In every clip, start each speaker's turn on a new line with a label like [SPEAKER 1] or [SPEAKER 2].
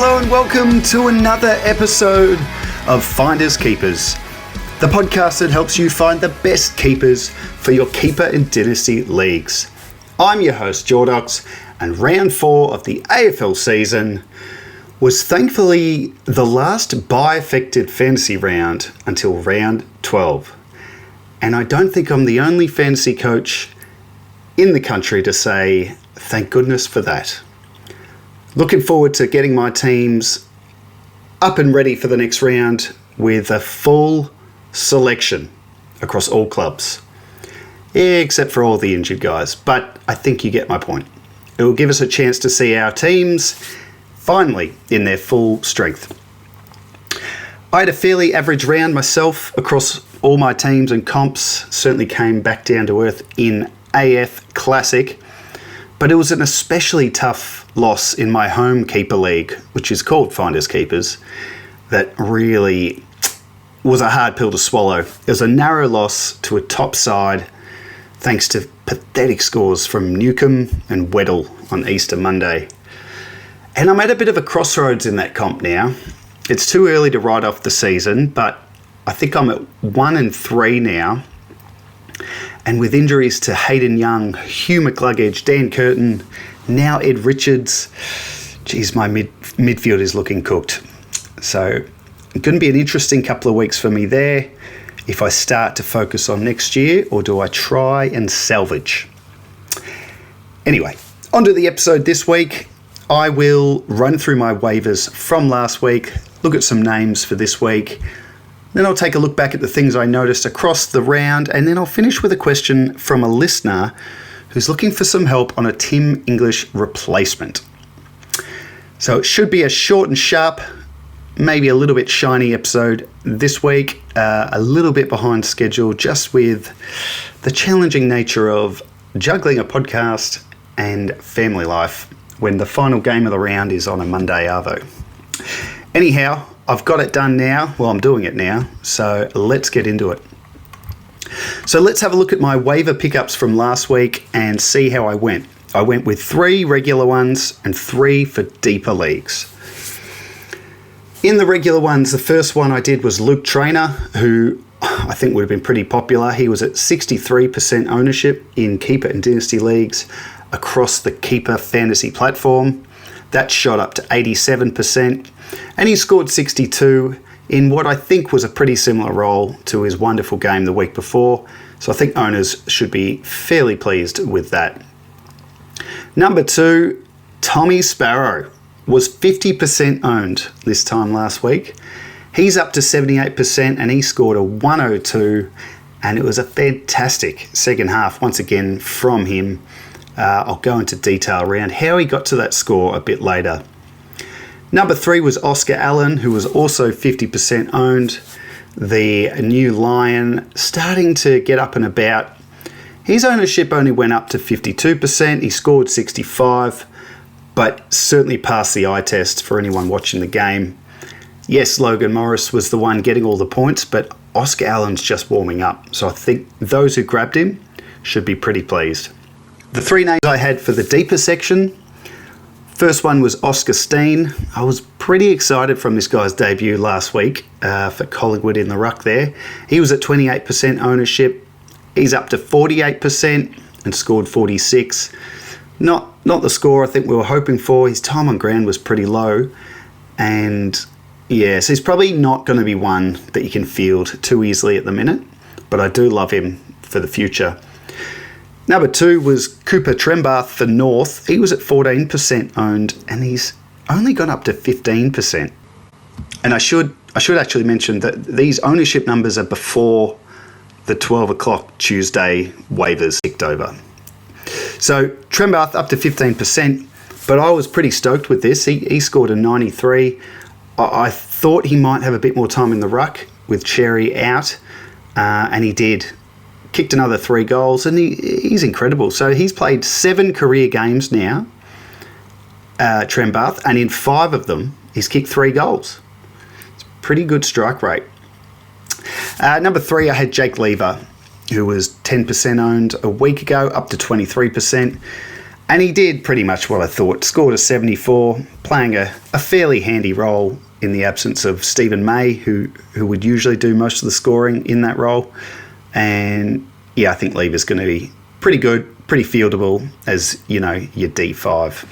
[SPEAKER 1] Hello and welcome to another episode of Finders Keepers, the podcast that helps you find the best keepers for your keeper and dynasty leagues. I'm your host Jordox, and round 4 of the AFL season was thankfully the last bye-affected fantasy round until round 12. And I don't think I'm the only fantasy coach in the country to say thank goodness for that. Looking forward to getting my teams up and ready for the next round with a full selection across all clubs. Except for all the injured guys, but I think you get my point. It will give us a chance to see our teams finally in their full strength. I had a fairly average round myself across all my teams and comps, certainly came back down to earth in AF Classic, but it was an especially tough loss in my home keeper league, which is called Finders Keepers, that really was a hard pill to swallow. It was a narrow loss to a top side thanks to pathetic scores from Newcombe and Weddle on Easter Monday. And I'm at a bit of a crossroads in that comp now. It's too early to write off the season, but I think I'm at 1-3 now. And with injuries to Hayden Young, Hugh McCluggage, Dan Curtin, now Ed Richards, geez, my midfield is looking cooked. So it's going to be an interesting couple of weeks for me there. If I start to focus on next year, or do I try and salvage? Anyway, on to the episode this week. I will run through my waivers from last week, look at some names for this week. Then I'll take a look back at the things I noticed across the round, and then I'll finish with a question from a listener who's looking for some help on a Tim English replacement. So it should be a short and sharp, maybe a little bit shiny episode this week, a little bit behind schedule just with the challenging nature of juggling a podcast and family life when the final game of the round is on a Monday arvo. Anyhow, I've got it done now. Well, I'm doing it now, so let's get into it. So let's have a look at my waiver pickups from last week and see how I went. I went with 3 regular ones and 3 for deeper leagues. In the regular ones, the first one I did was Luke Trainer, who I think would have been pretty popular. He was at 63% ownership in Keeper and Dynasty leagues across the Keeper fantasy platform. That shot up to 87%, and he scored 62 in what I think was a pretty similar role to his wonderful game the week before, so I think owners should be fairly pleased with that. Number 2, Tommy Sparrow was 50% owned this time last week. He's up to 78% and he scored a 102, and it was a fantastic second half once again from him. I'll go into detail around how he got to that score a bit later. Number 3 was Oscar Allen, who was also 50% owned. The new Lion starting to get up and about. His ownership only went up to 52%. He scored 65, but certainly passed the eye test for anyone watching the game. Yes, Logan Morris was the one getting all the points, but Oscar Allen's just warming up. So I think those who grabbed him should be pretty pleased. The 3 names I had for the deeper section, first one was Oscar Steen. I was pretty excited from this guy's debut last week for Collingwood in the ruck there. He was at 28% ownership. He's up to 48% and scored 46. Not the score I think we were hoping for. His time on ground was pretty low. And yes, he's probably not going to be one that you can field too easily at the minute, but I do love him for the future. Number 2 was Cooper Trembath for North. He was at 14% owned, and he's only gone up to 15%. And I should actually mention that these ownership numbers are before the 12 o'clock Tuesday waivers ticked over. So Trembath up to 15%, but I was pretty stoked with this. He scored a 93. I thought he might have a bit more time in the ruck with Cherry out, and he did. Kicked another 3 goals, and he's incredible. So he's played 7 career games now, Trembath, and in 5 of them, he's kicked 3 goals. It's a pretty good strike rate. Number 3, I had Jake Lever, who was 10% owned a week ago, up to 23%. And he did pretty much what I thought. Scored a 74, playing a fairly handy role in the absence of Stephen May, who would usually do most of the scoring in that role. And yeah, I think Lever's going to be pretty good, pretty fieldable as, your D5.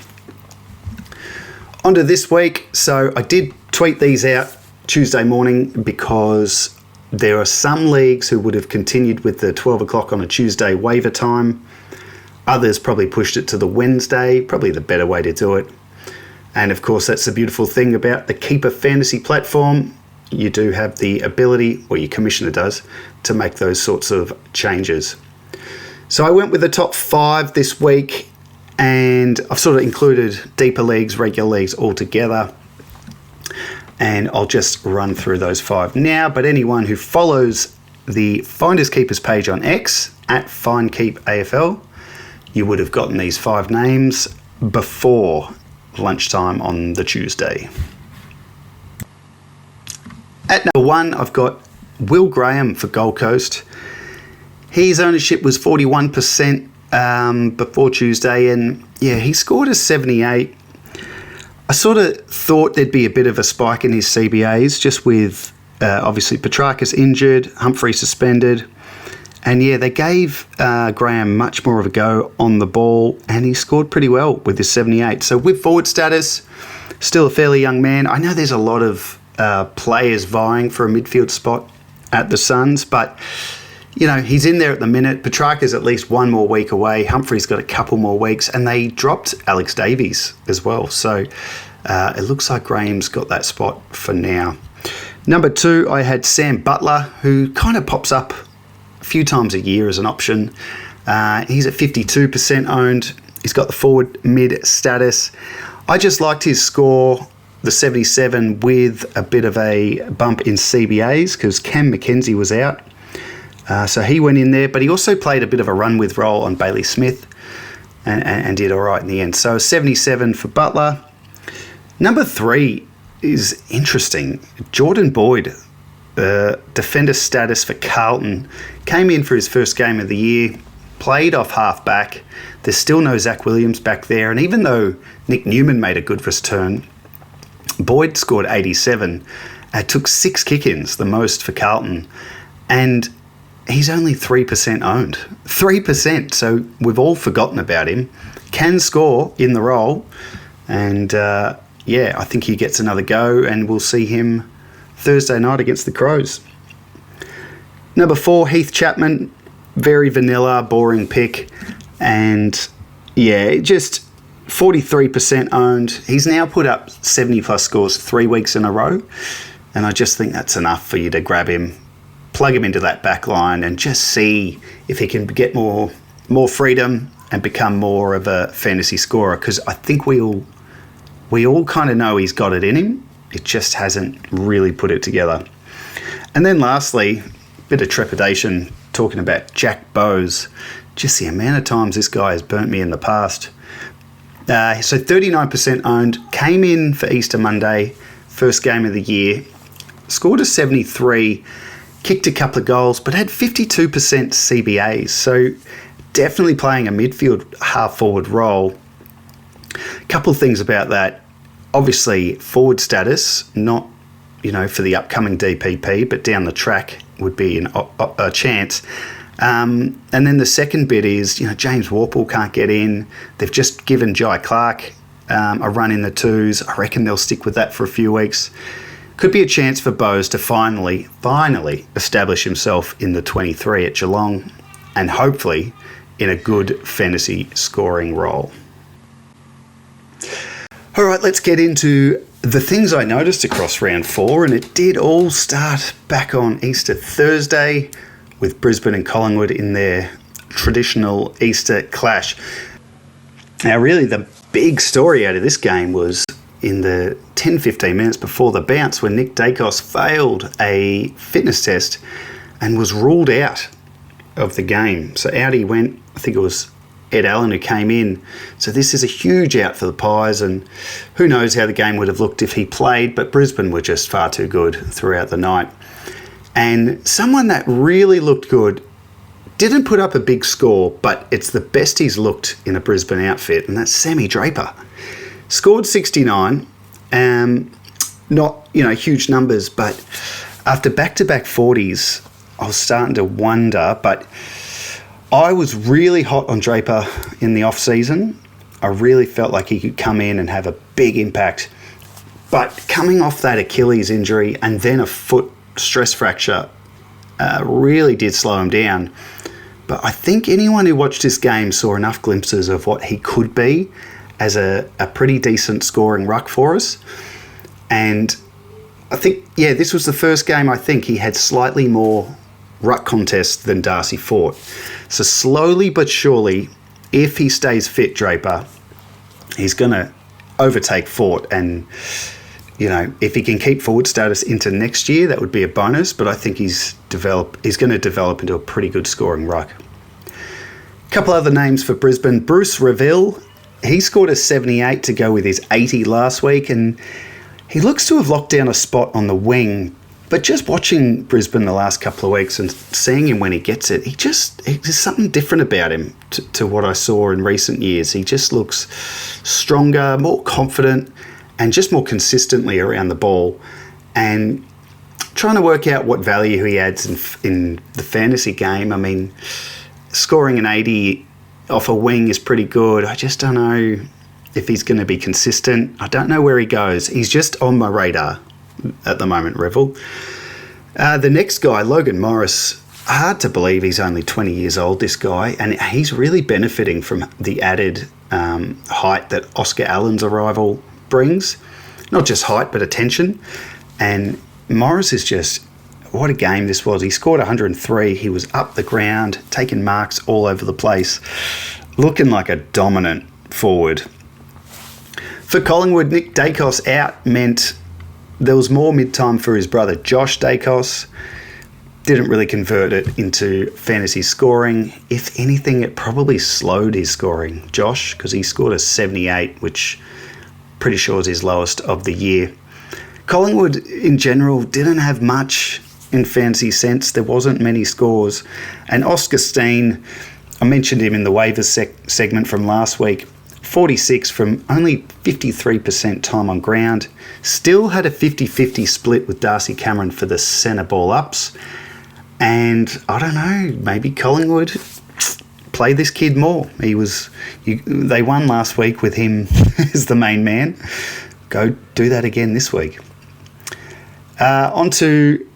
[SPEAKER 1] On to this week. So I did tweet these out Tuesday morning because there are some leagues who would have continued with the 12 o'clock on a Tuesday waiver time. Others probably pushed it to the Wednesday, probably the better way to do it. And of course, that's the beautiful thing about the Keeper Fantasy platform. You do have the ability, or your commissioner does, to make those sorts of changes. So I went with the top 5 this week, and I've sort of included deeper leagues, regular leagues all together. And I'll just run through those 5 now. But anyone who follows the Finders Keepers page on X, at FindKeepAFL, you would have gotten these 5 names before lunchtime on the Tuesday. At number 1, I've got Will Graham for Gold Coast. His ownership was 41% before Tuesday, and yeah, he scored a 78. I sort of thought there'd be a bit of a spike in his CBAs, just with obviously Petrarcas injured, Humphrey suspended. And yeah, they gave Graham much more of a go on the ball, and he scored pretty well with his 78. So with forward status, still a fairly young man. I know there's a lot of players vying for a midfield spot at the Suns, but he's in there at the minute. Petrarca's at least 1 more week away. Humphrey's got a couple more weeks, and they dropped Alex Davies as well. So it looks like Graham's got that spot for now. Number 2, I had Sam Butler, who kind of pops up a few times a year as an option. He's at 52% owned. He's got the forward mid status. I just liked his score, the 77, with a bit of a bump in CBAs because Cam McKenzie was out. So he went in there, but he also played a bit of a run with role on Bailey Smith and did all right in the end. So 77 for Butler. Number 3 is interesting. Jordan Boyd, defender status for Carlton, came in for his first game of the year, played off half-back. There's still no Zach Williams back there, and even though Nick Newman made a good return, Boyd scored 87. Took 6 kick-ins, the most for Carlton, and he's only 3% owned. 3%, so we've all forgotten about him. Can score in the role, and I think he gets another go, and we'll see him Thursday night against the Crows. Number 4, Heath Chapman. Very vanilla, boring pick. And yeah, just 43% owned. He's now put up 70-plus scores 3 weeks in a row. And I just think that's enough for you to grab him, plug him into that back line, and just see if he can get more freedom and become more of a fantasy scorer. Because I think we all kind of know he's got it in him. It just hasn't really put it together. And then lastly, a bit of trepidation talking about Jack Bowes. Just the amount of times this guy has burnt me in the past. So 39% owned, came in for Easter Monday, first game of the year, scored a 73, kicked a couple of goals, but had 52% CBAs. So definitely playing a midfield half-forward role. A couple of things about that. Obviously, forward status, not, for the upcoming DPP, but down the track would be a chance. And then the second bit is, James Warple can't get in. They've just given Jai Clark a run in the twos. I reckon they'll stick with that for a few weeks. Could be a chance for Bowes to finally establish himself in the 23 at Geelong, and hopefully in a good fantasy scoring role. All right, let's get into the things I noticed across round 4, and it did all start back on Easter Thursday with Brisbane and Collingwood in their traditional Easter clash. Now, really, the big story out of this game was in the 10-15 minutes before the bounce when Nick Dacos failed a fitness test and was ruled out of the game. So out he went. I think it was Ed Allen who came in. So this is a huge out for the Pies, and who knows how the game would have looked if he played, but Brisbane were just far too good throughout the night. And someone that really looked good didn't put up a big score, but it's the best he's looked in a Brisbane outfit, and that's Sammy Draper. Scored 69, not, huge numbers, but after back-to-back 40s, I was starting to wonder, but I was really hot on Draper in the off-season. I really felt like he could come in and have a big impact. But coming off that Achilles injury and then a foot stress fracture really did slow him down. But I think anyone who watched this game saw enough glimpses of what he could be as a pretty decent scoring ruck for us. And I think, this was the first game I think he had slightly more ruck contests than Darcy Fort. So slowly but surely, if he stays fit, Draper, he's going to overtake Fort. And, if he can keep forward status into next year, that would be a bonus. But I think he's going to develop into a pretty good scoring ruck. A couple other names for Brisbane. Bruce Reville, he scored a 78 to go with his 80 last week, and he looks to have locked down a spot on the wing. But just watching Brisbane the last couple of weeks and seeing him when he gets it, there's something different about him to what I saw in recent years. He just looks stronger, more confident, and just more consistently around the ball. And trying to work out what value he adds in the fantasy game. I mean, scoring an 80 off a wing is pretty good. I just don't know if he's going to be consistent. I don't know where he goes. He's just on my radar at the moment, Revel. The next guy, Logan Morris, hard to believe he's only 20 years old, this guy, and he's really benefiting from the added height that Oscar Allen's arrival brings. Not just height, but attention. And Morris is just, what a game this was. He scored 103. He was up the ground, taking marks all over the place, looking like a dominant forward. For Collingwood, Nick Dacos out meant there was more mid-time for his brother Josh Dacos. Didn't really convert it into fantasy scoring. If anything, it probably slowed his scoring, Josh, because he scored a 78, which pretty sure is his lowest of the year. Collingwood, in general, didn't have much in fantasy sense. There wasn't many scores. And Oscar Steen, I mentioned him in the waivers segment from last week, 46 from only 53% time on ground. Still had a 50-50 split with Darcy Cameron for the centre ball ups. And I don't know, maybe Collingwood play this kid more. They won last week with him as the main man. Go do that again this week. On to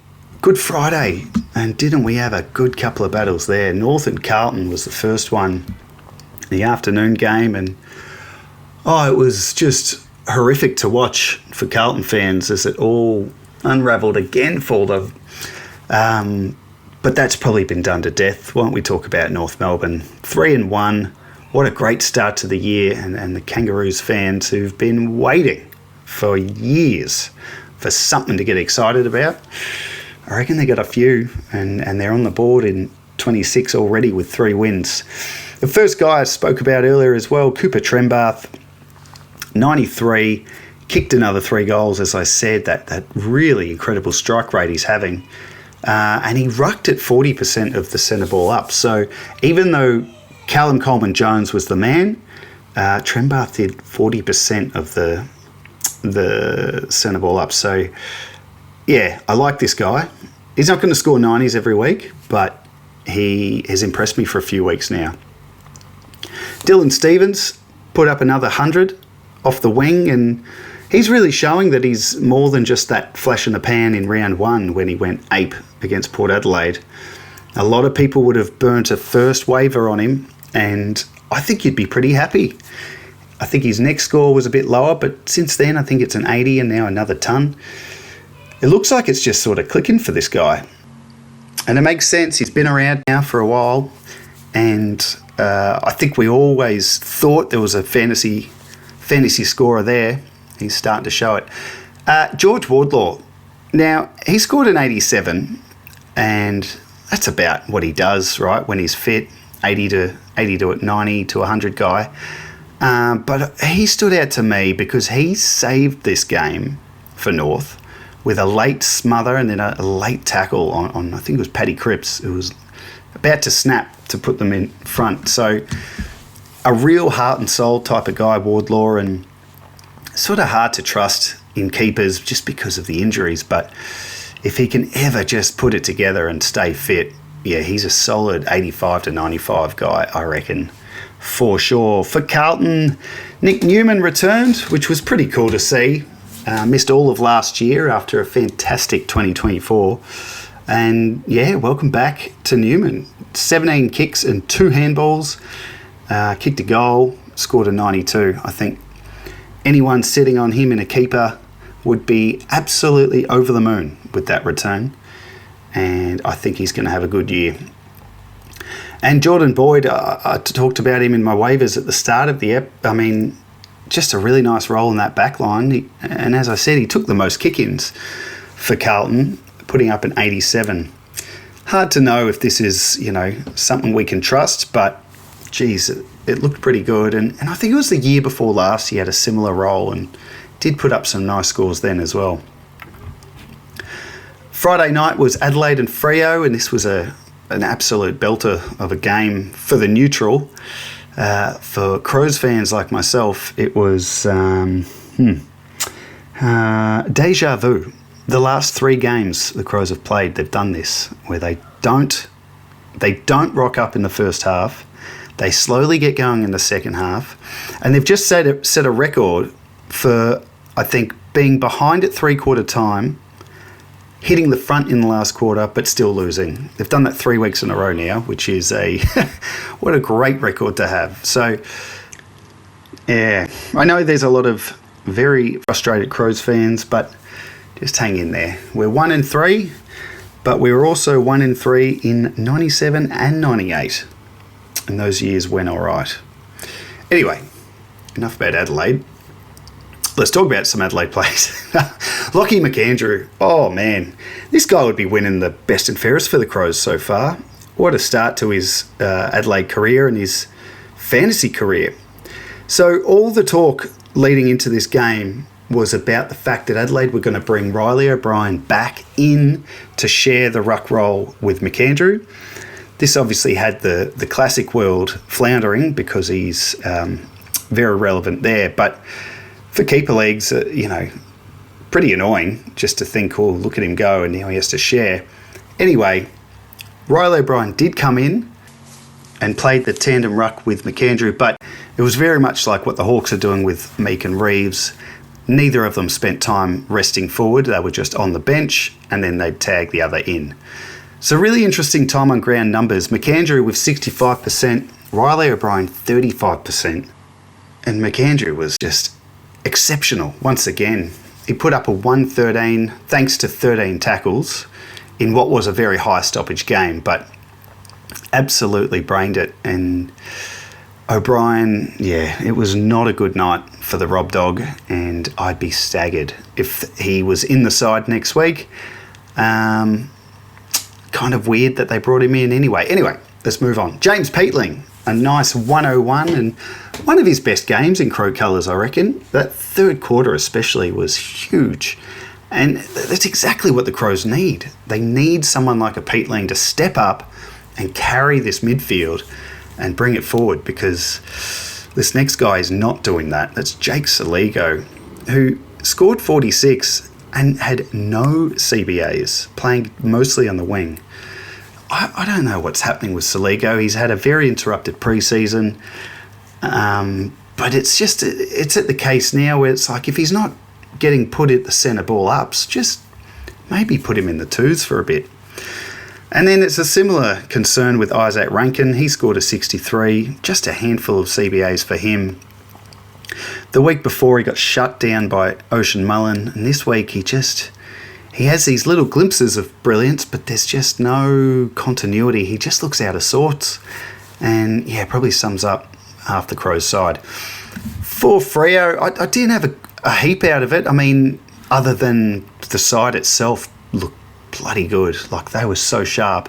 [SPEAKER 1] Good Friday, and didn't we have a good couple of battles there? North and Carlton was the first one, the afternoon game, and it was just horrific to watch for Carlton fans as it all unravelled again for them. But that's probably been done to death. Why don't we talk about North Melbourne? 3-1. What a great start to the year. And the Kangaroos fans who've been waiting for years for something to get excited about. I reckon they got a few, and they're on the board in 26 already with 3 wins. The first guy I spoke about earlier as well, Cooper Trembath, 93, kicked another 3 goals, as I said, that really incredible strike rate he's having. And he rucked at 40% of the centre ball up. So even though Callum Coleman-Jones was the man, Trembath did 40% of the centre ball up. So, yeah, I like this guy. He's not going to score 90s every week, but he has impressed me for a few weeks now. Dylan Stevens put up another 100 off the wing, and he's really showing that he's more than just that flash in the pan in round 1 when he went ape against Port Adelaide. A lot of people would have burnt a first waiver on him, and I think you'd be pretty happy. I think his next score was a bit lower, but since then I think it's an 80 and now another ton. It looks like it's just sort of clicking for this guy. And it makes sense. He's been around now for a while, and I think we always thought there was a fantasy scorer there. He's starting to show it. George Wardlaw. Now, he scored an 87, and that's about what he does, right, when he's fit, 80 to 90 to 100 guy. But he stood out to me because he saved this game for North with a late smother and then a late tackle on I think it was Paddy Cripps, who was about to snap to put them in front. So a real heart and soul type of guy, Wardlaw, and sort of hard to trust in keepers just because of the injuries. But if he can ever just put it together and stay fit, yeah, he's a solid 85 to 95 guy, I reckon, for sure. For Carlton, Nick Newman returned, which was pretty cool to see. Missed all of last year after a fantastic 2024. And yeah, welcome back to Newman. 17 kicks and 2 handballs. Kicked a goal, scored a 92. I think anyone sitting on him in a keeper would be absolutely over the moon with that return. And I think he's going to have a good year. And Jordan Boyd, I talked about him in my waivers at the start of the I mean, just a really nice role in that back line. And as I said, he took the most kick-ins for Carlton, putting up an 87. Hard to know if this is, something we can trust, but geez, it looked pretty good. And I think it was the year before last he had a similar role and did put up some nice scores then as well. Friday night was Adelaide and Freo, and this was an absolute belter of a game for the neutral. For Crows fans like myself, it was deja vu. The last 3 games the Crows have played, they've done this, where they don't rock up in the first half. They slowly get going in the second half, and they've just set a record for, I think, being behind at 3/4 time, hitting the front in the last quarter, but still losing. They've done that 3 weeks in a row now, which is what a great record to have. So, yeah, I know there's a lot of very frustrated Crows fans, but just hang in there. We're 1-3, but we were also 1-3 in 97 and 98. And those years went all right. Anyway, enough about Adelaide. Let's talk about some Adelaide plays. Lachie McAndrew. Oh, man. This guy would be winning the best and fairest for the Crows so far. What a start to his Adelaide career and his fantasy career. So all the talk leading into this game was about the fact that Adelaide were going to bring Riley O'Brien back in to share the ruck role with McAndrew. This obviously had the classic world floundering because he's very relevant there. But for keeper leagues, pretty annoying just to think, oh, look at him go and now he has to share. Anyway, Riley O'Brien did come in and played the tandem ruck with McAndrew, but it was very much like what the Hawks are doing with Meek and Reeves. Neither of them spent time resting forward. They were just on the bench and then they'd tag the other in. So really interesting time on ground numbers. McAndrew with 65%, Riley O'Brien 35%. And McAndrew was just exceptional once again. He put up a 113 thanks to 13 tackles in what was a very high stoppage game, but absolutely brained it. And O'Brien, yeah, it was not a good night for the Rob Dog, and I'd be staggered if he was in the side next week. Kind of weird that they brought him in anyway. Anyway, let's move on. James Peatling, a nice 101 and one of his best games in Crow colours, I reckon. That third quarter especially was huge. And that's exactly what the Crows need. They need someone like a Peatling to step up and carry this midfield and bring it forward, because this next guy is not doing that. That's Jake Saligo, who scored 46 and had no CBAs, playing mostly on the wing. I don't know what's happening with Saligo. He's had a very interrupted pre-season, but it's at the case now where it's like, if he's not getting put at the centre ball ups, just maybe put him in the twos for a bit. And then it's a similar concern with Isaac Rankin. He scored a 63, just a handful of CBAs for him. The week before he got shut down by Ocean Mullen, and this week he has these little glimpses of brilliance, but there's just no continuity. He just looks out of sorts, and yeah, probably sums up half the Crows side. For Freo, I didn't have a heap out of it. I mean, other than the side itself looked bloody good. Like, they were so sharp.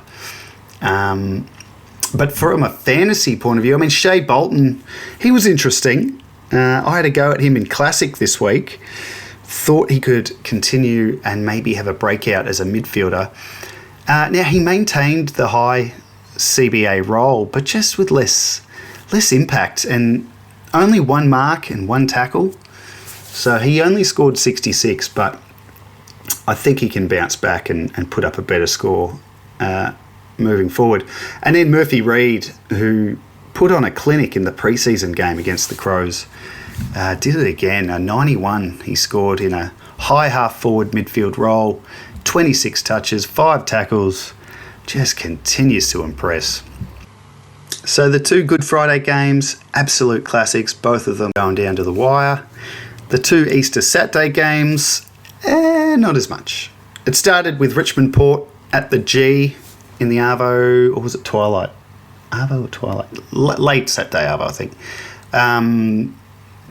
[SPEAKER 1] But from a fantasy point of view, I mean, Shea Bolton, he was interesting. I had a go at him in Classic this week. thought he could continue and maybe have a breakout as a midfielder. Now, he maintained the high CBA role, but just with less impact and only 1 mark and 1 tackle. So he only scored 66, but I think he can bounce back and put up a better score moving forward. And then Murphy Reid, who put on a clinic in the preseason game against the Crows, did it again. A 91 he scored in a high half-forward midfield role, 26 touches, 5 tackles, just continues to impress. So the 2 Good Friday games, absolute classics, both of them going down to the wire. The 2 Easter Saturday games, not as much. It started with Richmond Port at the G in the Arvo, or was it Twilight? Arvo or Twilight? Late Saturday Arvo, I think.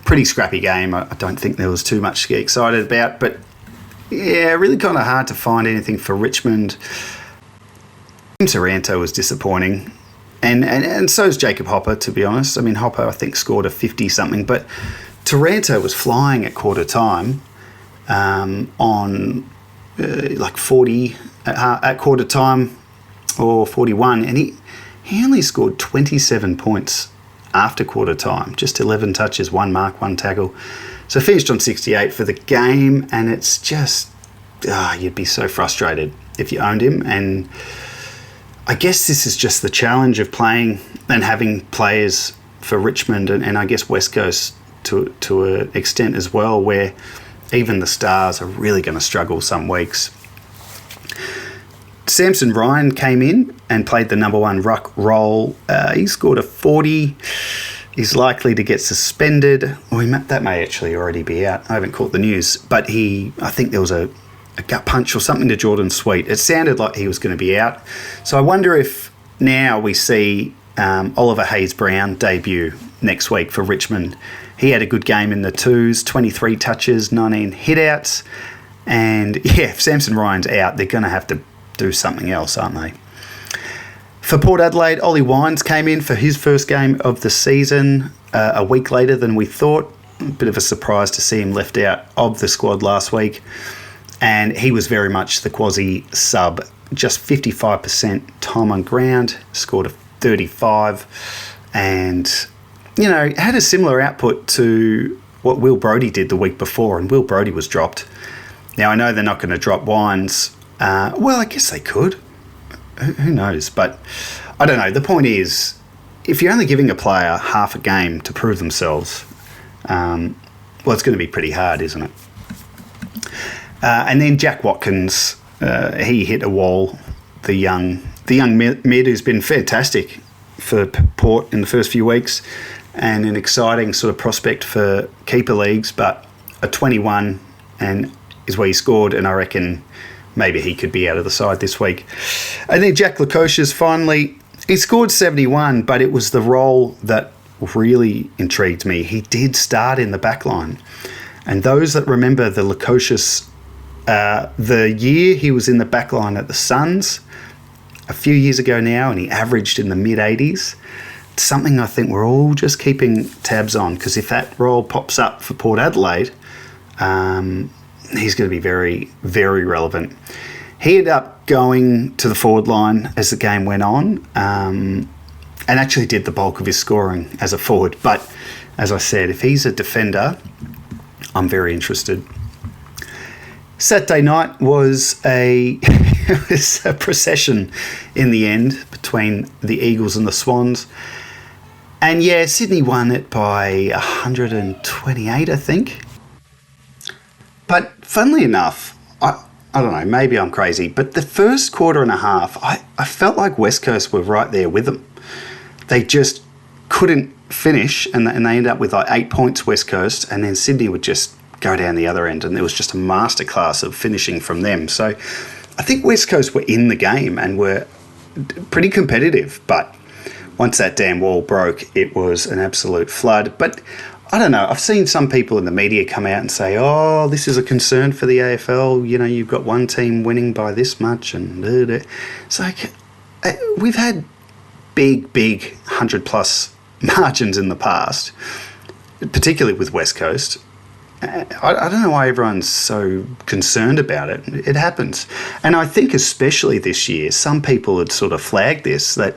[SPEAKER 1] Pretty scrappy game. I don't think there was too much to get excited about, but yeah, really kind of hard to find anything for Richmond. Taranto was disappointing, and so is Jacob Hopper, to be honest. I mean, Hopper, I think, scored a 50-something, but Taranto was flying at quarter time on like 40 at quarter time or 41, and he only scored 27 points after quarter time, just 11 touches, 1 mark, 1 tackle. So finished on 68 for the game, and it's just, you'd be so frustrated if you owned him. And I guess this is just the challenge of playing and having players for Richmond and I guess West Coast to an extent as well, where even the stars are really going to struggle some weeks. Samson Ryan came in and played the number 1 ruck role. He scored a 40. He's likely to get suspended. Well, that may actually already be out. I haven't caught the news. But I think there was a gut punch or something to Jordan Sweet. It sounded like he was going to be out. So I wonder if now we see Oliver Hayes-Brown debut next week for Richmond. He had a good game in the 2s, 23 touches, 19 hit-outs. And yeah, if Samson Ryan's out, they're going to have to do something else, aren't they? For Port Adelaide, Ollie Wines came in for his first game of the season a week later than we thought. A bit of a surprise to see him left out of the squad last week. And he was very much the quasi sub, just 55% time on ground, scored a 35, and, had a similar output to what Will Brodie did the week before, and Will Brodie was dropped. Now, I know they're not going to drop Wines. Well, I guess they could. Who knows? But I don't know. The point is, if you're only giving a player half a game to prove themselves, well, it's going to be pretty hard, isn't it? And then Jack Watkins, he hit a wall. The young mid who's been fantastic for Port in the first few weeks, and an exciting sort of prospect for keeper leagues. But a 21 and is where he scored, and I reckon maybe he could be out of the side this week. And then Jack Lukosius finally, he scored 71, but it was the role that really intrigued me. He did start in the back line. And those that remember the Lukosius, the year he was in the back line at the Suns, a few years ago now, and he averaged in the mid-80s, it's something I think we're all just keeping tabs on, because if that role pops up for Port Adelaide, he's going to be very, very relevant. He ended up going to the forward line as the game went on, and actually did the bulk of his scoring as a forward. But as I said, if he's a defender, I'm very interested. Saturday night was it was a procession in the end between the Eagles and the Swans. And yeah, Sydney won it by 128, I think. But funnily enough, I don't know, maybe I'm crazy, but the first quarter and a half, I felt like West Coast were right there with them. They just couldn't finish, and they ended up with like 8 points, West Coast, and then Sydney would just go down the other end, and there was just a masterclass of finishing from them. So I think West Coast were in the game and were pretty competitive, but once that damn wall broke, it was an absolute flood. But I don't know, I've seen some people in the media come out and say, oh, this is a concern for the AFL, you've got one team winning by this much, and it's like, we've had big 100-plus margins in the past, particularly with West Coast. I don't know why everyone's so concerned about it. It happens. And I think especially this year, some people had sort of flagged this, that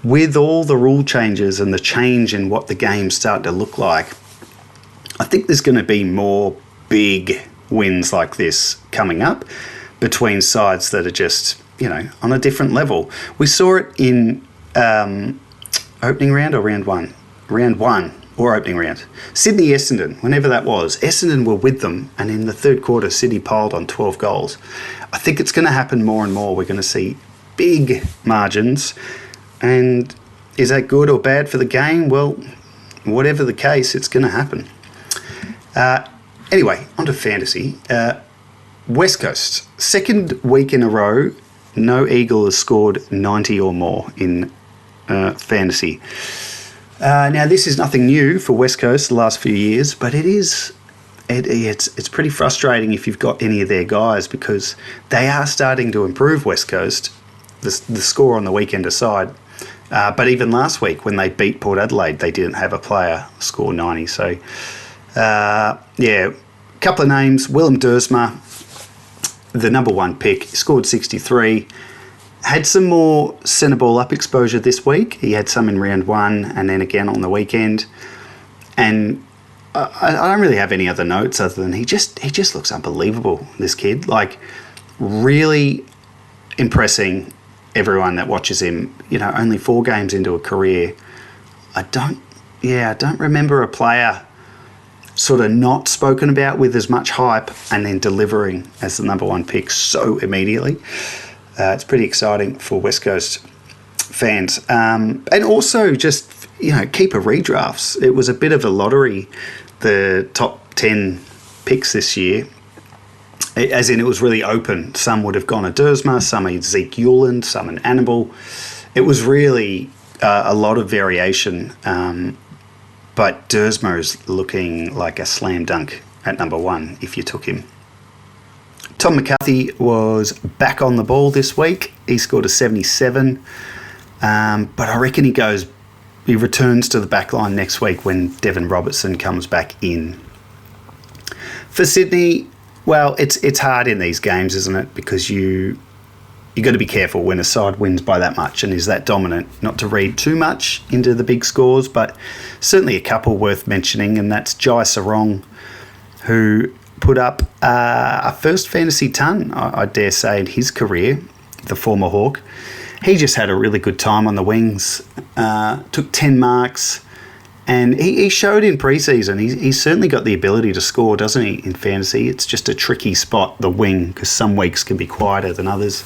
[SPEAKER 1] with all the rule changes and the change in what the game's starting to look like, I think there's going to be more big wins like this coming up between sides that are just, on a different level. We saw it in opening round or round one? Round one or opening round. Sydney Essendon, whenever that was, Essendon were with them, and in the third quarter, Sydney piled on 12 goals. I think it's going to happen more and more. We're going to see big margins. And is that good or bad for the game? Well, whatever the case, it's going to happen. Anyway, on to fantasy. West Coast, second week in a row, no Eagle has scored 90 or more in fantasy. Now, this is nothing new for West Coast the last few years, but it's pretty frustrating if you've got any of their guys, because they are starting to improve West Coast, the score on the weekend aside. But even last week when they beat Port Adelaide, they didn't have a player score 90. So, a couple of names. Willem Dersma, the number one pick, scored 63. Had some more centre ball up exposure this week. He had some in round one and then again on the weekend. And I don't really have any other notes other than he just looks unbelievable, this kid. Like, really impressing everyone that watches him. Only 4 games into a career. I don't remember a player sort of not spoken about with as much hype and then delivering as the number one pick so immediately. It's pretty exciting for West Coast fans. And also just, keeper redrafts. It was a bit of a lottery, the top 10 picks this year. As in, it was really open. Some would have gone a Dersma, some a Zeke Euland, some an Annabelle. It was really a lot of variation. But Dersma is looking like a slam dunk at number one if you took him. Tom McCarthy was back on the ball this week. He scored a 77. But I reckon he returns to the back line next week when Devon Robertson comes back in. For Sydney, well, it's hard in these games, isn't it? Because you got to be careful when a side wins by that much and is that dominant, not to read too much into the big scores, but certainly a couple worth mentioning, and that's Jai Sarong, who put up a first fantasy ton, I dare say, in his career, the former Hawk. He just had a really good time on the wings, took 10 marks, and he showed in pre-season. He's certainly got the ability to score, doesn't he, in fantasy? It's just a tricky spot, the wing, because some weeks can be quieter than others.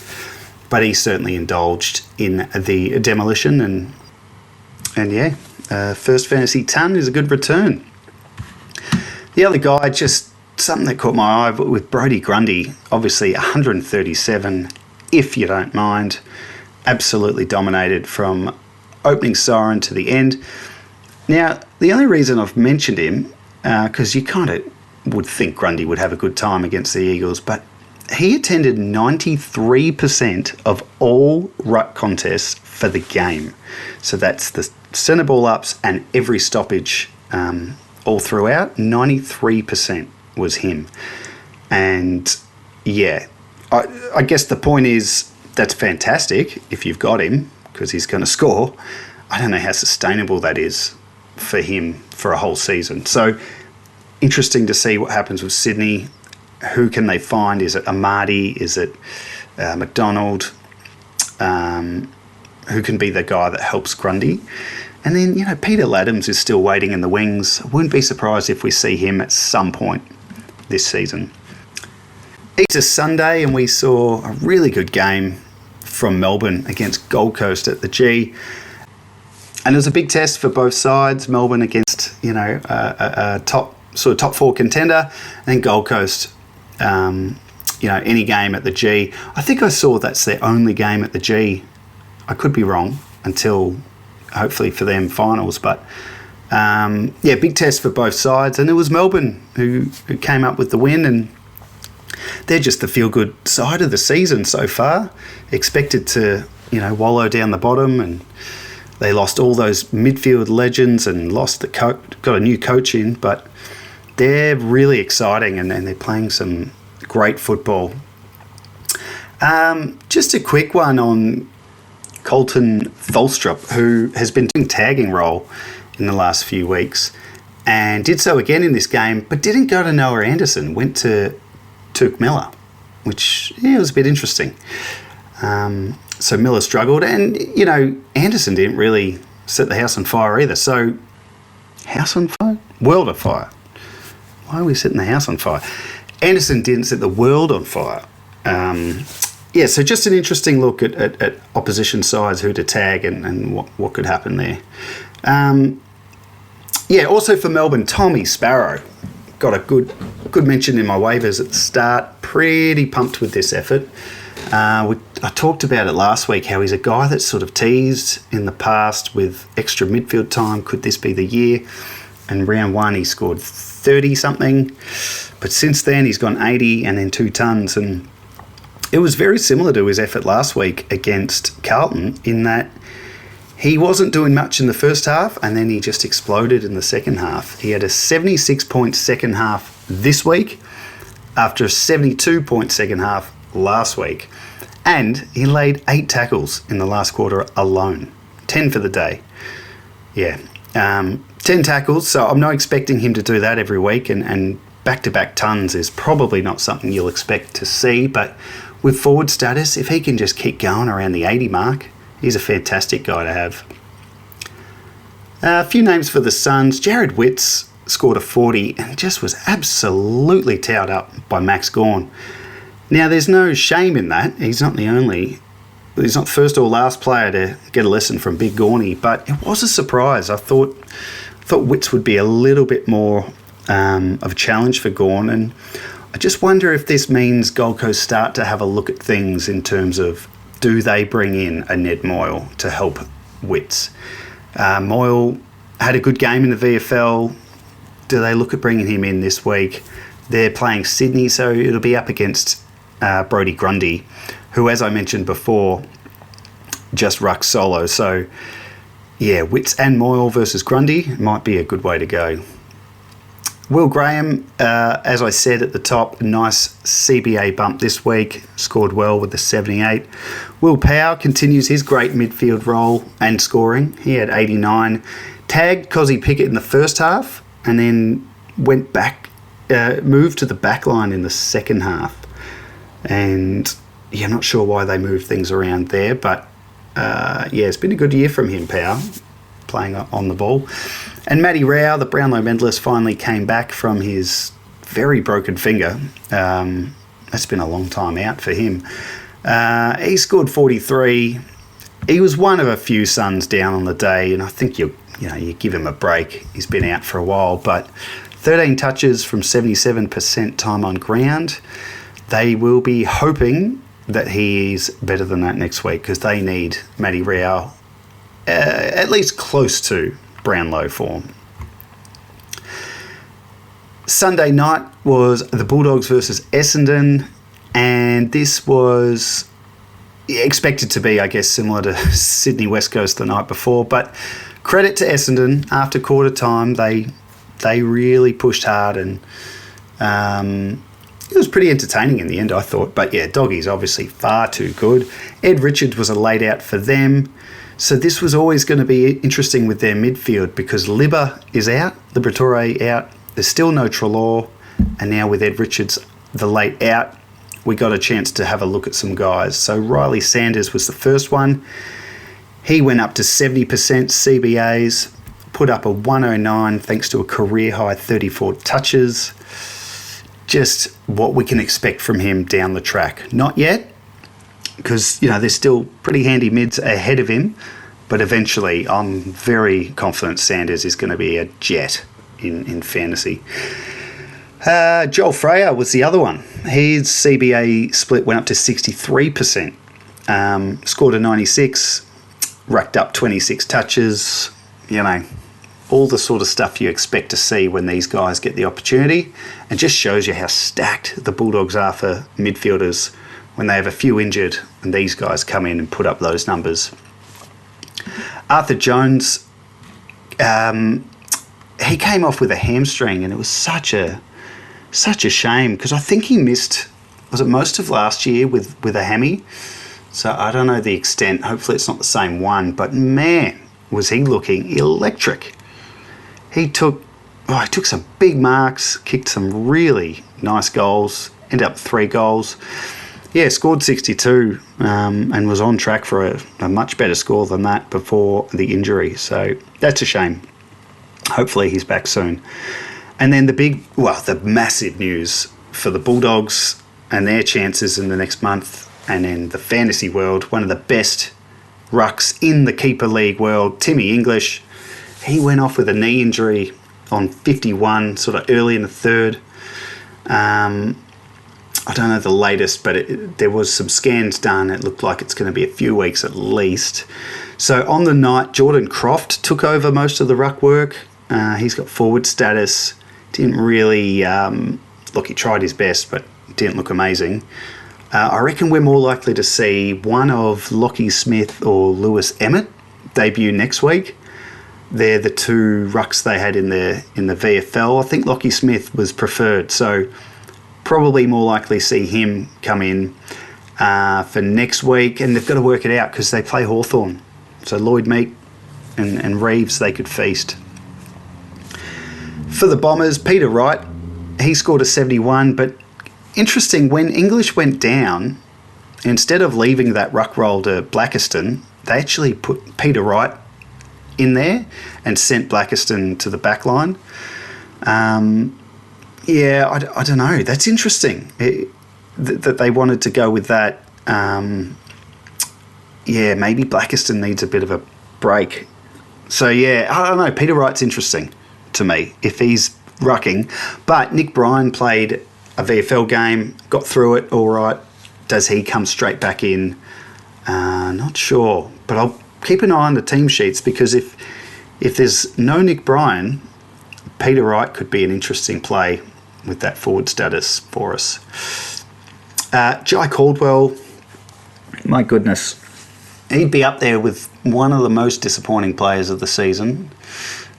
[SPEAKER 1] But he certainly indulged in the demolition, and first fantasy ton is a good return. The other guy, just something that caught my eye, but with Brodie Grundy, obviously 137, if you don't mind, absolutely dominated from opening siren to the end. Now, the only reason I've mentioned him, because you kind of would think Grundy would have a good time against the Eagles, but he attended 93% of all ruck contests for the game. So that's the centre ball ups and every stoppage all throughout. 93% was him. And I guess the point is that's fantastic if you've got him, because he's going to score. I don't know how sustainable that is for him for a whole season. So interesting to see what happens with Sydney. Who can they find? Is it Amadi? Is it McDonald? Who can be the guy that helps Grundy? And then, Peter Laddams is still waiting in the wings. I wouldn't be surprised if we see him at some point this season. Easter Sunday, and we saw a really good game from Melbourne against Gold Coast at the G. And it was a big test for both sides. Melbourne against, a top 4 contender, and then Gold Coast, any game at the G. I think I saw that's their only game at the G. I could be wrong until, hopefully for them, finals. But, big test for both sides. And it was Melbourne who came up with the win, and they're just the feel-good side of the season so far. Expected to, wallow down the bottom, and they lost all those midfield legends and got a new coach in, but they're really exciting and they're playing some great football. Just a quick one on Colton Tholstrup, who has been doing tagging role in the last few weeks and did so again in this game, but didn't go to Noah Anderson, went to Took Miller, which was a bit interesting. So Miller struggled, and, Anderson didn't really set the house on fire either. So, house on fire? World on fire. Why are we setting the house on fire? Anderson didn't set the world on fire. So just an interesting look at opposition sides, who to tag and what could happen there. Also for Melbourne, Tommy Sparrow got a good mention in my waivers at the start. Pretty pumped with this effort. I talked about it last week, how he's a guy that's sort of teased in the past with extra midfield time. Could this be the year? And round one, he scored 30-something. But since then, he's gone 80 and then 2 tons. And it was very similar to his effort last week against Carlton in that he wasn't doing much in the first half and then he just exploded in the second half. He had a 76-point second half this week after a 72-point second half last week. And he laid 8 tackles in the last quarter alone. 10 for the day. 10 tackles, so I'm not expecting him to do that every week, and back-to-back tons is probably not something you'll expect to see, but with forward status, if he can just keep going around the 80 mark, he's a fantastic guy to have. A few names for the Suns. Jared Witts scored a 40 and just was absolutely towed up by Max Gawn. Now, there's no shame in that. He's not the first or last player to get a lesson from Big Gawny, but it was a surprise. I thought Witts would be a little bit more of a challenge for Gawn, and I just wonder if this means Gold Coast start to have a look at things in terms of, do they bring in a Ned Moyle to help Witts? Moyle had a good game in the VFL. Do they look at bringing him in this week? They're playing Sydney, so it'll be up against Brodie Grundy, who, as I mentioned before, just rucks solo. So, Witts and Moyle versus Grundy might be a good way to go. Will Graham, as I said at the top, nice CBA bump this week, scored well with the 78. Will Power continues his great midfield role and scoring. He had 89. Tagged Cozzy Pickett in the first half and then went back, moved to the back line in the second half. And I'm not sure why they moved things around there, but it's been a good year from him, Power, playing on the ball. And Matty Rao, the Brownlow medalist, finally came back from his very broken finger. That's been a long time out for him. He scored 43. He was one of a few Suns down on the day, and I think you give him a break. He's been out for a while, but 13 touches from 77% time on ground. They will be hoping that he's better than that next week, because they need Matty Rao at least close to Brownlow form. Sunday night was the Bulldogs versus Essendon, and this was expected to be, I guess, similar to Sydney West Coast the night before, but credit to Essendon. After quarter time, they really pushed hard, and it was pretty entertaining in the end, I thought. But Doggies obviously far too good. Ed Richards was a laid out for them. So this was always going to be interesting with their midfield, because Liberatore out. There's still no Treloar. And now with Ed Richards, the late out, we got a chance to have a look at some guys. So Riley Sanders was the first one. He went up to 70% CBAs, put up a 109 thanks to a career-high 34 touches. Just what we can expect from him down the track. Not yet, because there's still pretty handy mids ahead of him, but eventually I'm very confident Sanders is going to be a jet in fantasy. Joel Freya was the other one. His CBA split went up to 63%. Scored a 96, racked up 26 touches, all the sort of stuff you expect to see when these guys get the opportunity, and just shows you how stacked the Bulldogs are for midfielders when they have a few injured and these guys come in and put up those numbers. Arthur Jones, he came off with a hamstring, and it was such a shame because I think he missed, was it most of last year with a hammy? So I don't know the extent. Hopefully it's not the same one, but man, was he looking electric. He took some big marks, kicked some really nice goals, ended up 3 goals. Yeah, scored 62 and was on track for a much better score than that before the injury. So that's a shame. Hopefully he's back soon. And then the massive news for the Bulldogs and their chances in the next month, and in the fantasy world, one of the best rucks in the keeper league world, Timmy English. He went off with a knee injury on 51, sort of early in the third. I don't know the latest, but there was some scans done. It looked like it's going to be a few weeks at least. So on the night, Jordan Croft took over most of the ruck work. He's got forward status. Didn't really look. He tried his best, but didn't look amazing. I reckon we're more likely to see one of Lockie Smith or Lewis Emmett debut next week. They're the 2 rucks they had in the VFL. I think Lockie Smith was preferred, so probably more likely see him come in for next week. And they've got to work it out because they play Hawthorn. So Lloyd Meek and Reeves, they could feast. For the Bombers, Peter Wright, he scored a 71, but interesting, when English went down, instead of leaving that ruck roll to Blackiston, they actually put Peter Wright in there and sent Blackiston to the back line. Yeah, I don't know. That's interesting that they wanted to go with that. Yeah, maybe Blackiston needs a bit of a break. So, yeah, I don't know. Peter Wright's interesting to me if he's rucking. But Nick Bryan played a VFL game, got through it all right. Does he come straight back in? Not sure. But I'll keep an eye on the team sheets because if there's no Nick Bryan, Peter Wright could be an interesting play with that forward status for us. Jai Caldwell, my goodness, he'd be up there with one of the most disappointing players of the season,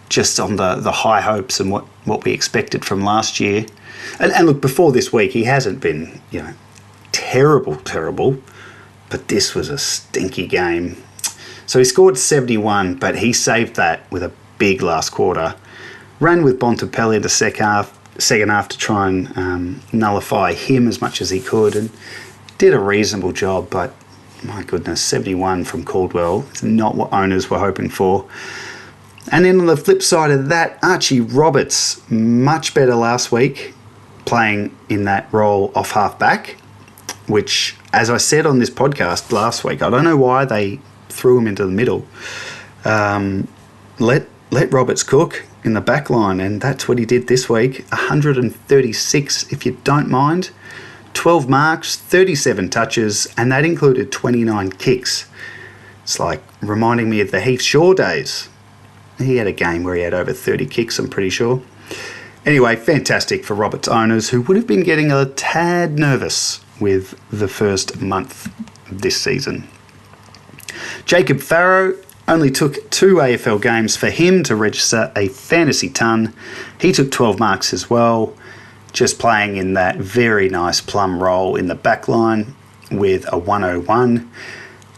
[SPEAKER 1] just on the high hopes and what we expected from last year. And look, before this week, he hasn't been, terrible, but this was a stinky game. So he scored 71, but he saved that with a big last quarter. Ran with Bontempelli in the second half to try and nullify him as much as he could, and did a reasonable job. But my goodness, 71 from Caldwell is not what owners were hoping for. And then on the flip side of that, Archie Roberts, much better last week, playing in that role off half back, which, as I said on this podcast last week, I don't know why they threw him into the middle. Let Roberts cook in the back line, and that's what he did this week. 136, if you don't mind. 12 marks, 37 touches, and that included 29 kicks. It's like reminding me of the Heath Shaw days. He had a game where he had over 30 kicks, I'm pretty sure. Anyway, fantastic for Roberts owners, who would have been getting a tad nervous with the first month this season. Jacob Farrow, only took 2 AFL games for him to register a fantasy ton. He took 12 marks as well, just playing in that very nice plum role in the back line with a 101.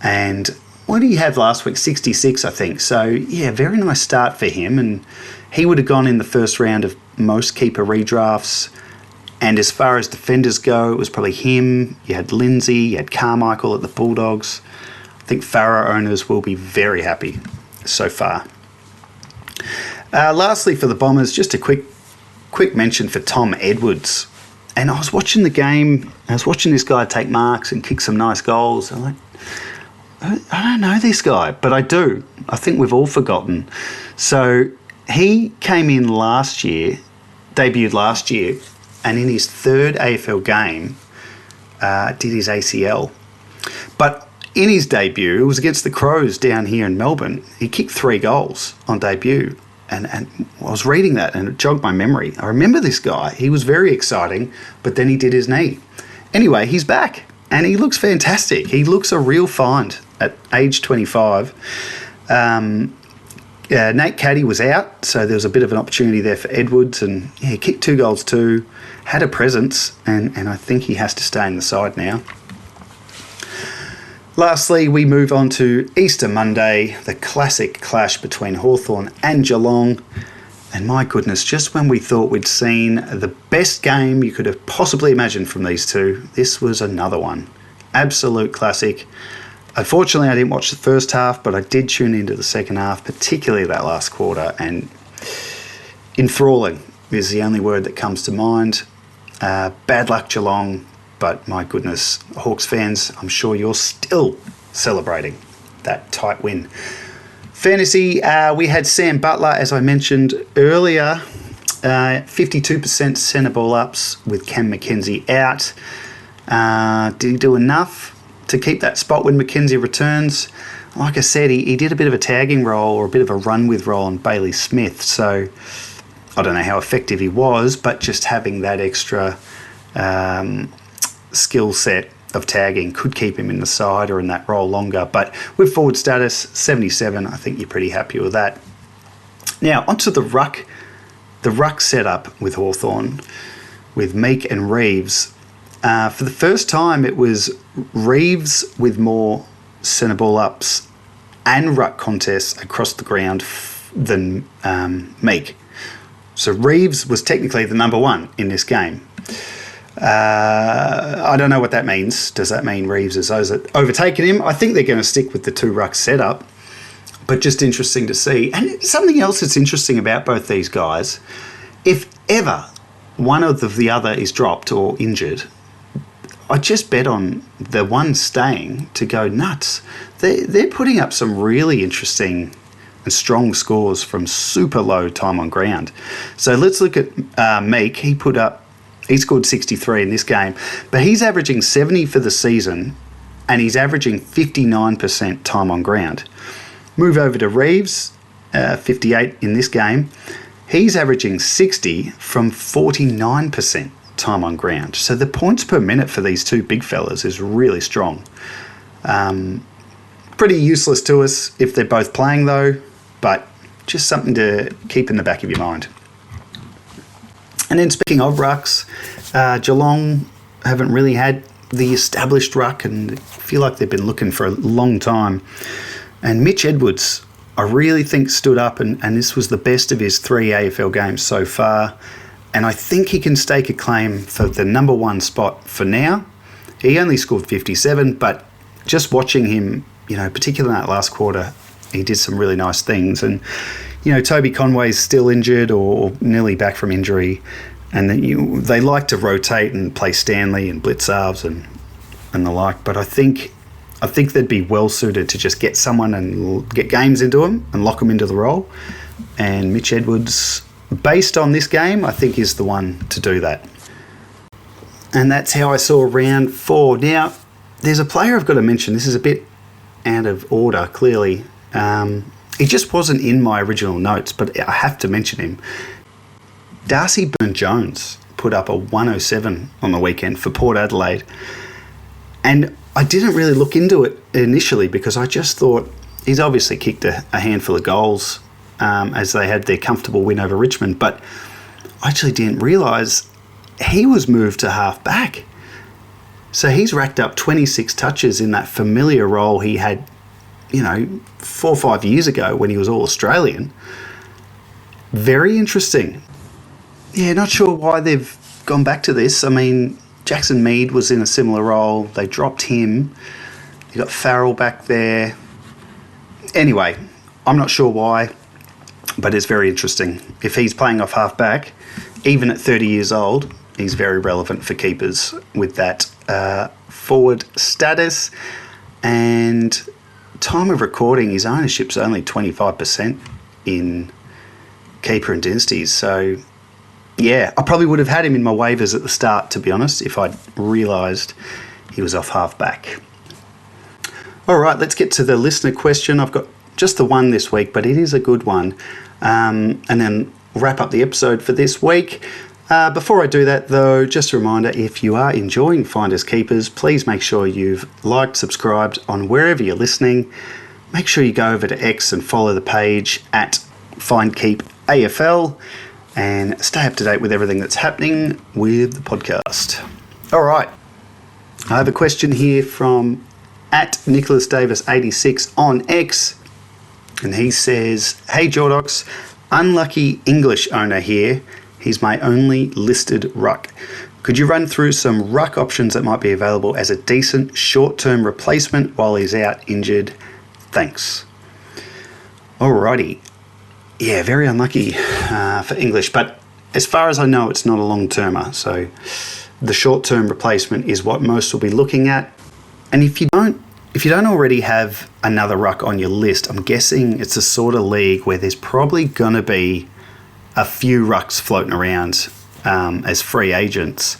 [SPEAKER 1] And what did he have last week? 66, I think. So, yeah, very nice start for him. And he would have gone in the first round of most keeper redrafts. And as far as defenders go, it was probably him. You had Lindsay, you had Carmichael at the Bulldogs. I think Farrow owners will be very happy so far. Lastly, for the Bombers, just a quick mention for Tom Edwards. And I was watching the game. I was watching this guy take marks and kick some nice goals. I'm like, I don't know this guy, but I do. I think we've all forgotten. So he came in last year, debuted last year, and in his third AFL game, did his ACL. But in his debut, it was against the Crows down here in Melbourne. He kicked 3 goals on debut. And I was reading that and it jogged my memory. I remember this guy. He was very exciting, but then he did his knee. Anyway, he's back and he looks fantastic. He looks a real find at age 25. Nate Caddy was out, so there was a bit of an opportunity there for Edwards, and he kicked 2 goals too, had a presence, and I think he has to stay in the side now. Lastly, we move on to Easter Monday, the classic clash between Hawthorn and Geelong. And my goodness, just when we thought we'd seen the best game you could have possibly imagined from these two, this was another one. Absolute classic. Unfortunately, I didn't watch the first half, but I did tune into the second half, particularly that last quarter, and enthralling is the only word that comes to mind. Bad luck, Geelong, but my goodness, Hawks fans, I'm sure you're still celebrating that tight win. Fantasy, we had Sam Butler, as I mentioned earlier, 52% centre ball ups with Cam Mackenzie out. Did he do enough to keep that spot when Mackenzie returns? Like I said, he did a bit of a tagging role or a bit of a run with role on Bailey Smith, so I don't know how effective he was, but just having that extra skill set of tagging could keep him in the side or in that role longer. But with forward status 77, I think you're pretty happy with that. Now onto the ruck setup with Hawthorn, with Meek and Reeves. For the first time, it was Reeves with more centre ball ups and ruck contests across the ground than Meek. So Reeves was technically the number one in this game. I don't know what that means. Does that mean Reeves has overtaken him? I think they're going to stick with the 2 ruck setup, but just interesting to see. And something else that's interesting about both these guys, if ever one of the other is dropped or injured, I just bet on the one staying to go nuts. They're putting up some really interesting and strong scores from super low time on ground. So let's look at Meek. He scored 63 in this game, but he's averaging 70 for the season, and he's averaging 59% time on ground. Move over to Reeves, 58 in this game. He's averaging 60 from 49% time on ground. So the points per minute for these two big fellas is really strong. Pretty useless to us if they're both playing though, but just something to keep in the back of your mind. And then speaking of rucks, Geelong haven't really had the established ruck and feel like they've been looking for a long time. And Mitch Edwards, I really think stood up and this was the best of his 3 AFL games so far. And I think he can stake a claim for the number 1 spot for now. He only scored 57, but just watching him, particularly in that last quarter, he did some really nice things. And, Toby Conway's still injured or nearly back from injury. And then they like to rotate and play Stanley and Blitzarves and the like. But I think they'd be well suited to just get someone and get games into them and lock them into the role. And Mitch Edwards, based on this game, I think is the one to do that. And that's how I saw round 4. Now, there's a player I've got to mention. This is a bit out of order, clearly. He just wasn't in my original notes, but I have to mention him. Darcy Byrne-Jones put up a 107 on the weekend for Port Adelaide. And I didn't really look into it initially because I just thought he's obviously kicked a handful of goals as they had their comfortable win over Richmond, but I actually didn't realise he was moved to half back. So he's racked up 26 touches in that familiar role he had, 4 or 5 years ago when he was All-Australian. Very interesting. Yeah, not sure why they've gone back to this. I mean, Jackson Mead was in a similar role. They dropped him. You got Farrell back there. Anyway, I'm not sure why, but it's very interesting. If he's playing off half back, even at 30 years old, he's very relevant for keepers with that forward status. And time of recording, his ownership's only 25% in keeper and dynasties. So, yeah, I probably would have had him in my waivers at the start, to be honest, if I'd realised he was off half back. All right, let's get to the listener question. I've got just the one this week, but it is a good one. And then wrap up the episode for this week. Before I do that, though, just a reminder, if you are enjoying Finders Keepers, please make sure you've liked, subscribed on wherever you're listening. make sure you go over to X and follow the page at FindKeepAFL and stay up to date with everything that's happening with the podcast. All right. I have a question here from at Nicholas Davis 86 on X, and he says, "Hey Jordox, unlucky English owner here. He's my only listed ruck. Could you run through some ruck options that might be available as a decent short-term replacement while he's out injured? Thanks." Alrighty. Yeah, very unlucky for English, but as far as I know, it's not a long-termer, so the short-term replacement is what most will be looking at. And if you don't already have another ruck on your list, I'm guessing it's a sort of league where there's probably going to be a few rucks floating around as free agents.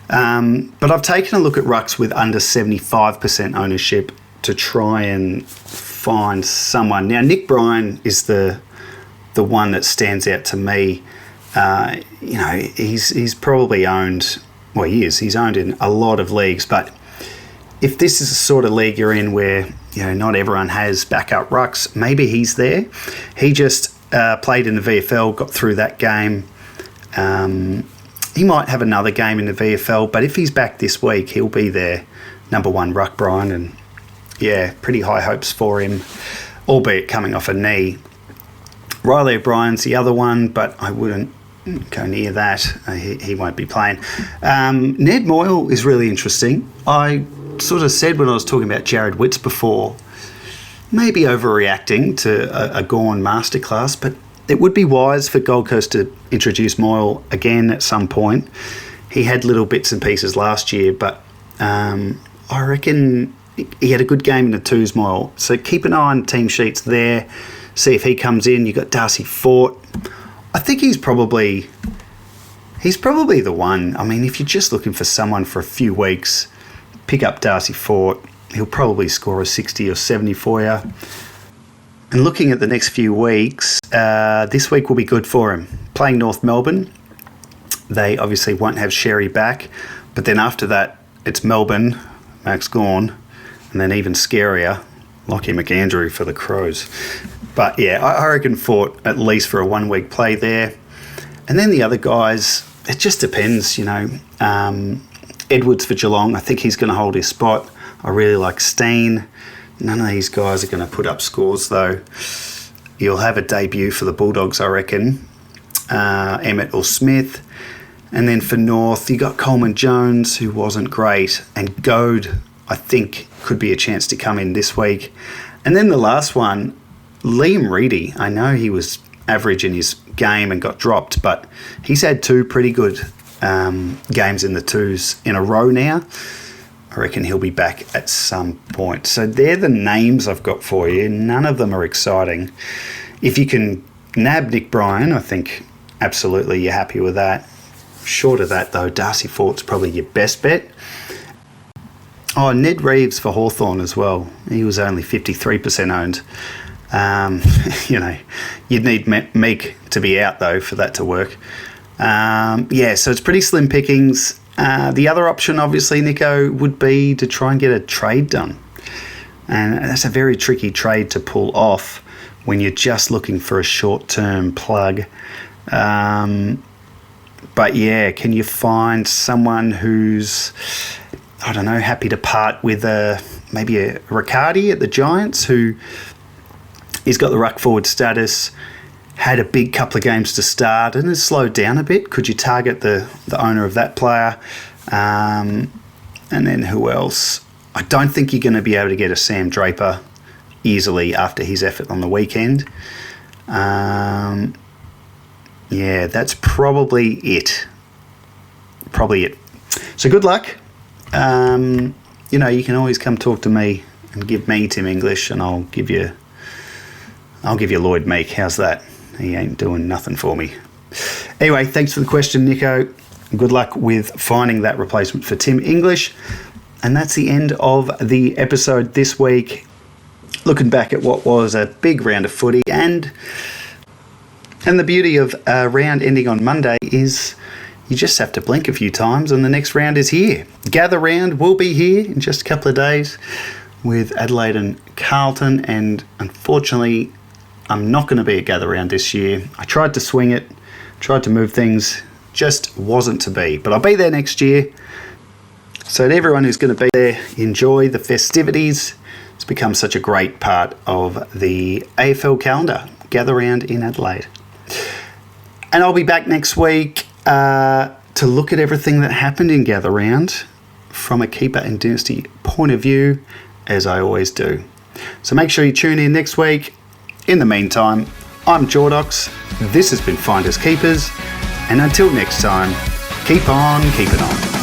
[SPEAKER 1] But I've taken a look at rucks with under 75% ownership to try and find someone. Now, Nick Bryan is the one that stands out to me. He's probably owned, well, he's owned in a lot of leagues, but if this is the sort of league you're in where, not everyone has backup rucks, maybe he's there. He just played in the VFL, got through that game. He might have another game in the VFL, but if he's back this week, he'll be their number one ruck, Brian, and yeah, pretty high hopes for him, albeit coming off a knee. Riley O'Brien's the other one, but I wouldn't go near that. He won't be playing. Ned Moyle is really interesting. I sort of said when I was talking about Jared Witts before, maybe overreacting to a Gawn masterclass, but it would be wise for Gold Coast to introduce Moyle again at some point. He had little bits and pieces last year, but I reckon he had a good game in the twos, Moyle. So keep an eye on team sheets there. See if he comes in. You've got Darcy Fort. I think he's probably the one. I mean, if you're just looking for someone for a few weeks, pick up Darcy Fort. He'll probably score a 60 or 70 for you. And looking at the next few weeks, this week will be good for him. Playing North Melbourne, they obviously won't have Sherry back. But then after that, it's Melbourne, Max Gawn, and then even scarier, Lockie McAndrew for the Crows. But yeah, I reckon Fort at least for a 1 week play there. And then the other guys, it just depends, Edwards for Geelong, I think he's going to hold his spot. I really like Steen. None of these guys are going to put up scores though. You'll have a debut for the Bulldogs, I reckon. Emmett or Smith. And then for North, you got Coleman Jones, who wasn't great. And Goad, I think, could be a chance to come in this week. And then the last one, Liam Reedy. I know he was average in his game and got dropped, but he's had two pretty good games in the twos in a row now. I reckon he'll be back at some point. So they're the names I've got for you. None of them are exciting. If you can nab Nick Bryan, I think absolutely you're happy with that. Short of that, though, Darcy Fort's probably your best bet. Oh, Ned Reeves for Hawthorn as well. He was only 53% owned. You'd need Meek to be out, though, for that to work. So it's pretty slim pickings. The other option, obviously, Nico, would be to try and get a trade done. And that's a very tricky trade to pull off when you're just looking for a short-term plug. But yeah, can you find someone who's, happy to part with maybe a Riccardi at the Giants, who he's got the ruck forward status, had a big couple of games to start and has slowed down a bit. Could you target the owner of that player? And then who else? I don't think you're going to be able to get a Sam Draper easily after his effort on the weekend. That's probably it. So good luck. You can always come talk to me and give me Tim English, and I'll give you Lloyd Meek. How's that? He ain't doing nothing for me. Anyway, thanks for the question, Nico. Good luck with finding that replacement for Tim English. And that's the end of the episode this week. Looking back at what was a big round of footy, and the beauty of a round ending on Monday is you just have to blink a few times and the next round is here. Gather round will be here in just a couple of days. with Adelaide and Carlton, and unfortunately I'm not going to be at Gather Round this year. I tried to swing it, tried to move things, just wasn't to be. But I'll be there next year. So to everyone who's going to be there, enjoy the festivities. It's become such a great part of the AFL calendar, Gather Round in Adelaide. And I'll be back next week to look at everything that happened in Gather Round from a keeper and dynasty point of view, as I always do. So make sure you tune in next week. In the meantime, I'm Jordox. This has been Finders Keepers. And until next time, keep on keeping on.